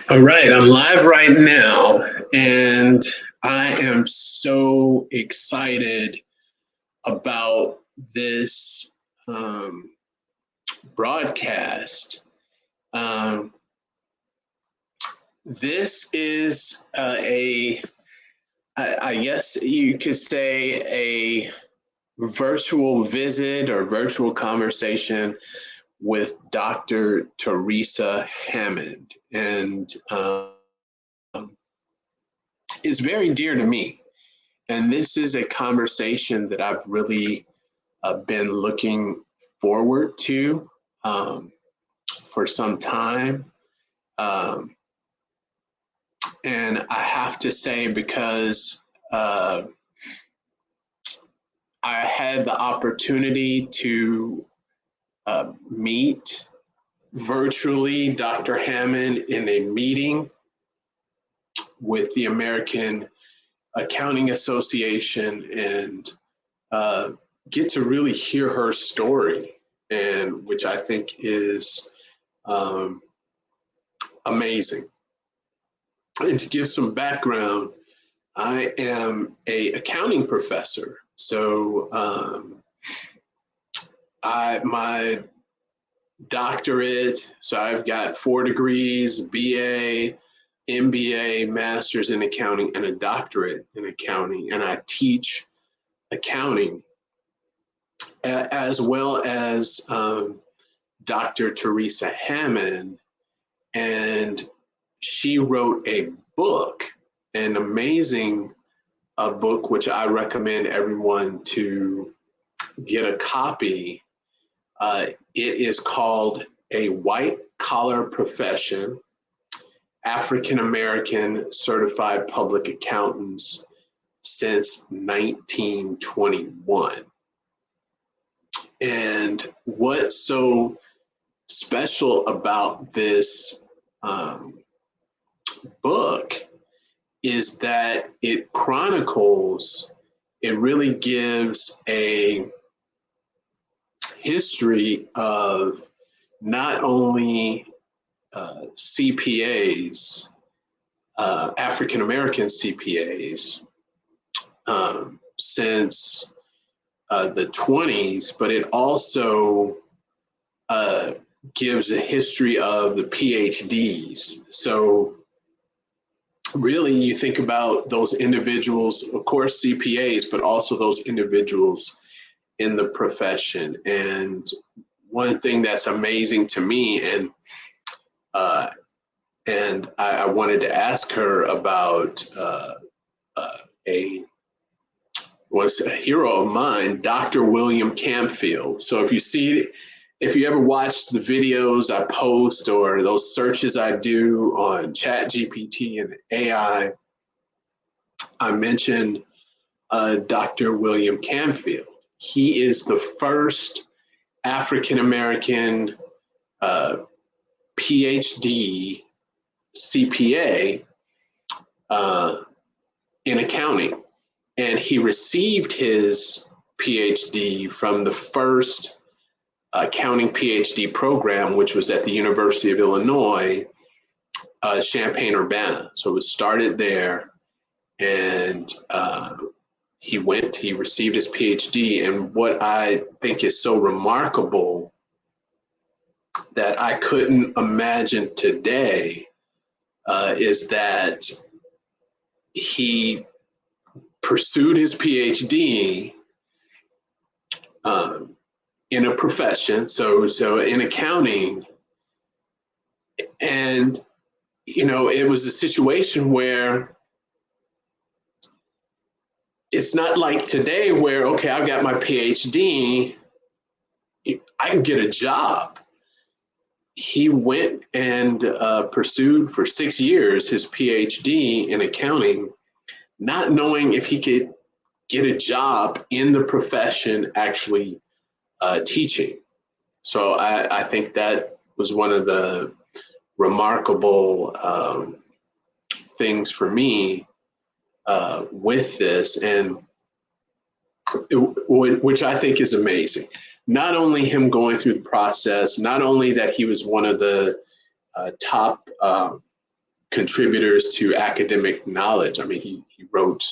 All right, I'm live right now, and I am so excited about this um, broadcast. Um, this is I guess you could say, a virtual visit or virtual conversation with Dr. Theresa Hammond, and is very dear to me. And this is a conversation that I've really been looking forward to um, for some time. Um, and I have to say, because uh, I had the opportunity to meet virtually Dr. Hammond in a meeting with the American Accounting Association, and uh, get to really hear her story, and which I think is um, amazing. And to give some background, I am a accounting professor. So my doctorate, so I've got 4 degrees: BA, MBA, master's in accounting, and a doctorate in accounting. And I teach accounting as well as Dr. Theresa Hammond. And she wrote a book, an amazing book, which I recommend everyone to get a copy. It is called A White Collar Profession: African American Certified Public Accountants Since 1921. And what's so special about this book is that it chronicles, it really gives a history of not only CPAs, African American CPAs, since the 20s, but it also gives a history of the PhDs. So really, you think about those individuals, of course, CPAs, but also those individuals in the profession. And one thing that's amazing to me, uh, and I wanted to ask her about a was a hero of mine, Dr. William Campfield. So if you ever watch the videos I post or those searches I do on ChatGPT and AI, I mentioned Dr. William Campfield. He is the first African American PhD CPA in accounting. And he received his PhD from the first accounting PhD program, which was at the University of Illinois, Champaign-Urbana. So it was started there, and he received his PhD. And what I think is so remarkable that I couldn't imagine today is that he pursued his PhD in a profession, so in accounting, and it was a situation where it's not like today where, okay, I've got my PhD, I can get a job. He went and pursued for 6 years his PhD in accounting, not knowing if he could get a job in the profession actually teaching. So I think that was one of the remarkable things for me with this, and which I think is amazing. Not only him going through the process, not only that he was one of the top contributors to academic knowledge. I mean, he wrote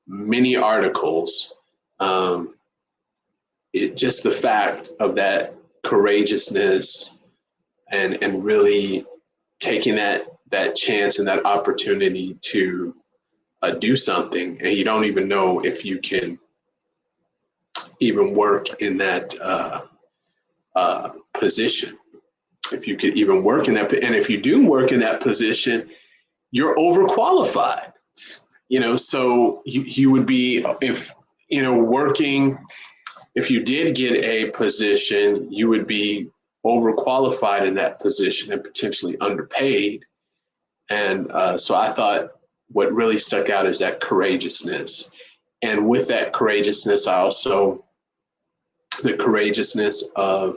many articles. Just the fact of that courageousness and really taking that chance and that opportunity to do something, and you don't even know if you can even work in that position. If you could even work in that, and if you do work in that position, you're overqualified. So you would be, if working, if you did get a position, you would be overqualified in that position and potentially underpaid. And so I thought what really stuck out is that courageousness. And with that courageousness, the courageousness of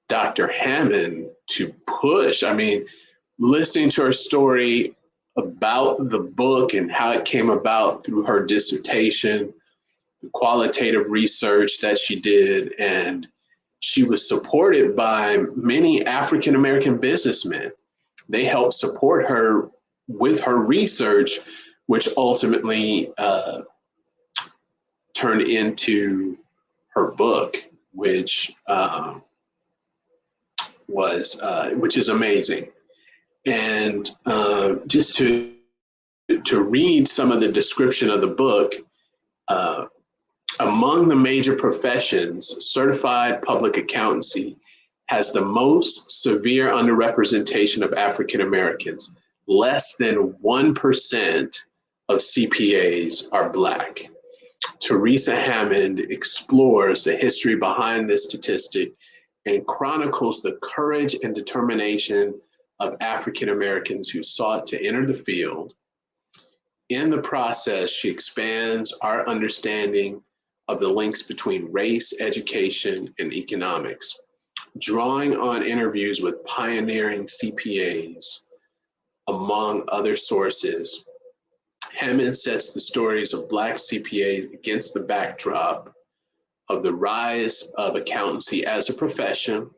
Dr. Hammond to push. I mean, listening to her story about the book and how it came about through her dissertation, the qualitative research that she did, and she was supported by many African-American businessmen. They helped support her with her research, which ultimately turned into her book, which is amazing. And just to read some of the description of the book, among the major professions, certified public accountancy has the most severe underrepresentation of African Americans. Less than 1% of CPAs are Black. Theresa Hammond explores the history behind this statistic and chronicles the courage and determination of African Americans who sought to enter the field. In the process, she expands our understanding of the links between race, education, and economics, drawing on interviews with pioneering CPAs, among other sources. Hammond sets the stories of Black CPAs against the backdrop of the rise of accountancy as a profession,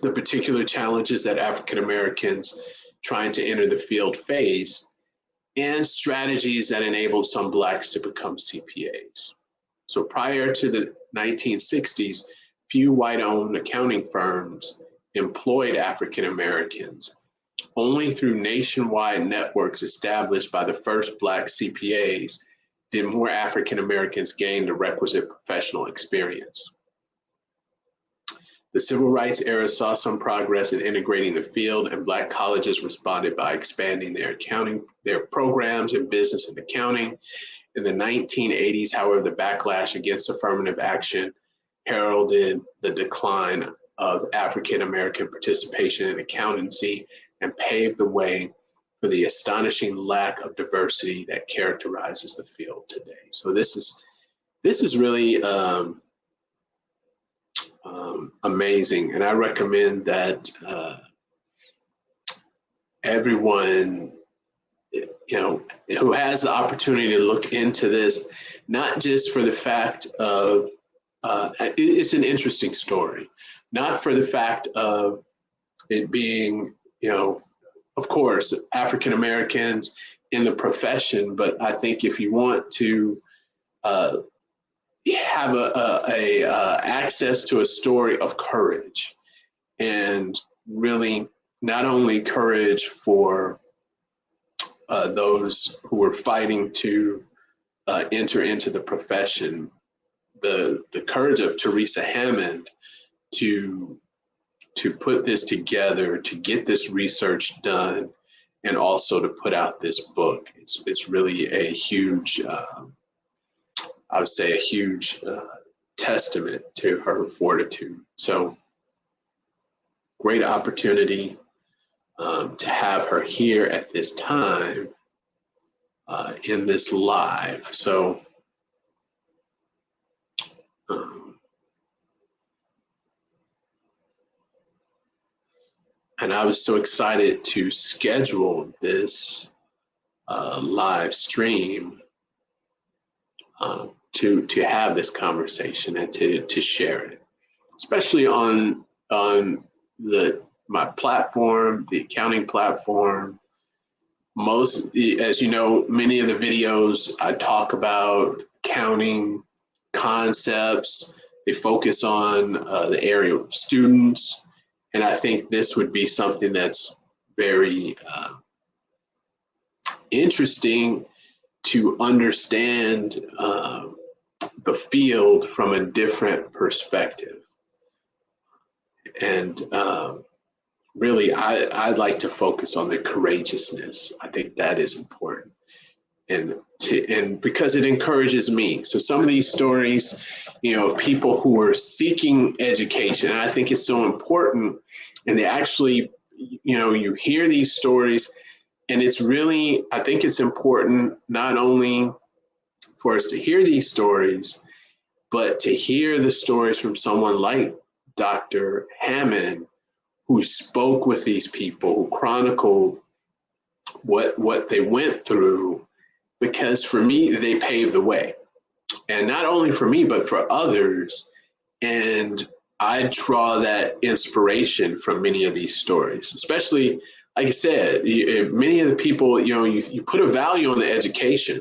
the particular challenges that African Americans trying to enter the field faced, and strategies that enabled some Blacks to become CPAs. So prior to the 1960s, few white-owned accounting firms employed African Americans. Only through nationwide networks established by the first Black CPAs did more African Americans gain the requisite professional experience. The civil rights era saw some progress in integrating the field, and Black colleges responded by expanding their programs in business and accounting. In the 1980s, however, the backlash against affirmative action heralded the decline of African American participation in accountancy and paved the way for the astonishing lack of diversity that characterizes the field today. So this is really amazing, and I recommend that everyone who has the opportunity to look into this, not just for the fact of it's an interesting story, not for the fact of it being of course, African Americans in the profession, but I think if you want to have access to a story of courage, and really not only courage for those who are fighting to enter into the profession, the courage of Theresa Hammond to put this together, to get this research done, and also to put out this book. It's really a huge, I would say, a huge testament to her fortitude. So great opportunity to have her here at this time in this live. So and I was so excited to schedule this live stream to have this conversation and to share it, especially on my platform, the accounting platform, as you know, many of the videos I talk about accounting concepts, they focus on the area of students. And I think this would be something that's very interesting to understand the field from a different perspective. And really, I'd like to focus on the courageousness. I think that is important. And because it encourages me. So some of these stories, you know, people who are seeking education, and I think it's so important, and they actually, you know, you hear these stories, and it's really, I think it's important not only for us to hear these stories, but to hear the stories from someone like Dr. Hammond, who spoke with these people, who chronicled what they went through, because for me, they paved the way. And not only for me, but for others. And I draw that inspiration from many of these stories, especially, like I said, many of the people, you know, you put a value on the education,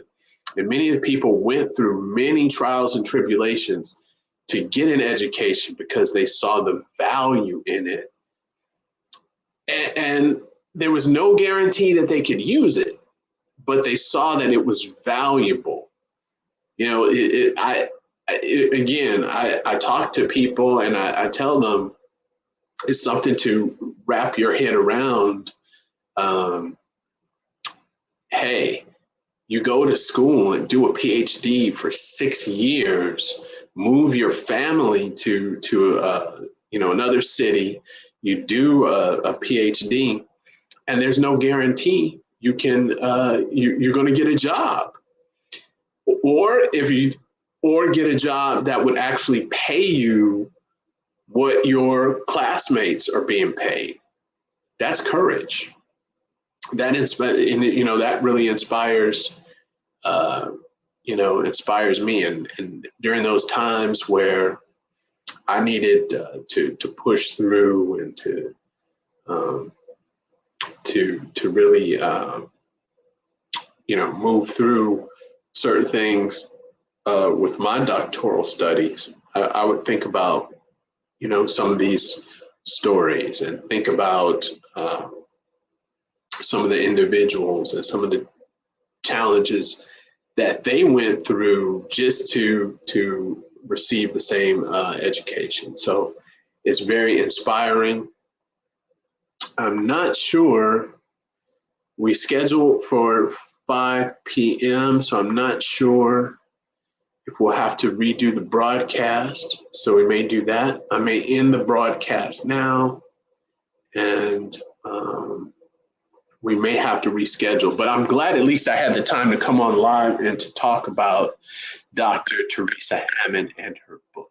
and many of the people went through many trials and tribulations to get an education because they saw the value in it. And there was no guarantee that they could use it, but they saw that it was valuable. You know, I talk to people and I tell them it's something to wrap your head around. Hey, you go to school and do a PhD for 6 years, move your family to you know, another city, you do a PhD, and there's no guarantee you can you're going to get a job, or get a job that would actually pay you what your classmates are being paid. That's courage. That you know, that really inspires inspires me. And during those times where I needed to push through and to really move through certain things with my doctoral studies, I would think about, you know, some of these stories and think about some of the individuals and some of the challenges that they went through just to receive the same education. So it's very inspiring. I'm not sure, we scheduled for 5 p.m., so I'm not sure if we'll have to redo the broadcast. So we may do that. I may end the broadcast now, and we may have to reschedule. But I'm glad at least I had the time to come on live and to talk about Dr. Theresa Hammond and her book.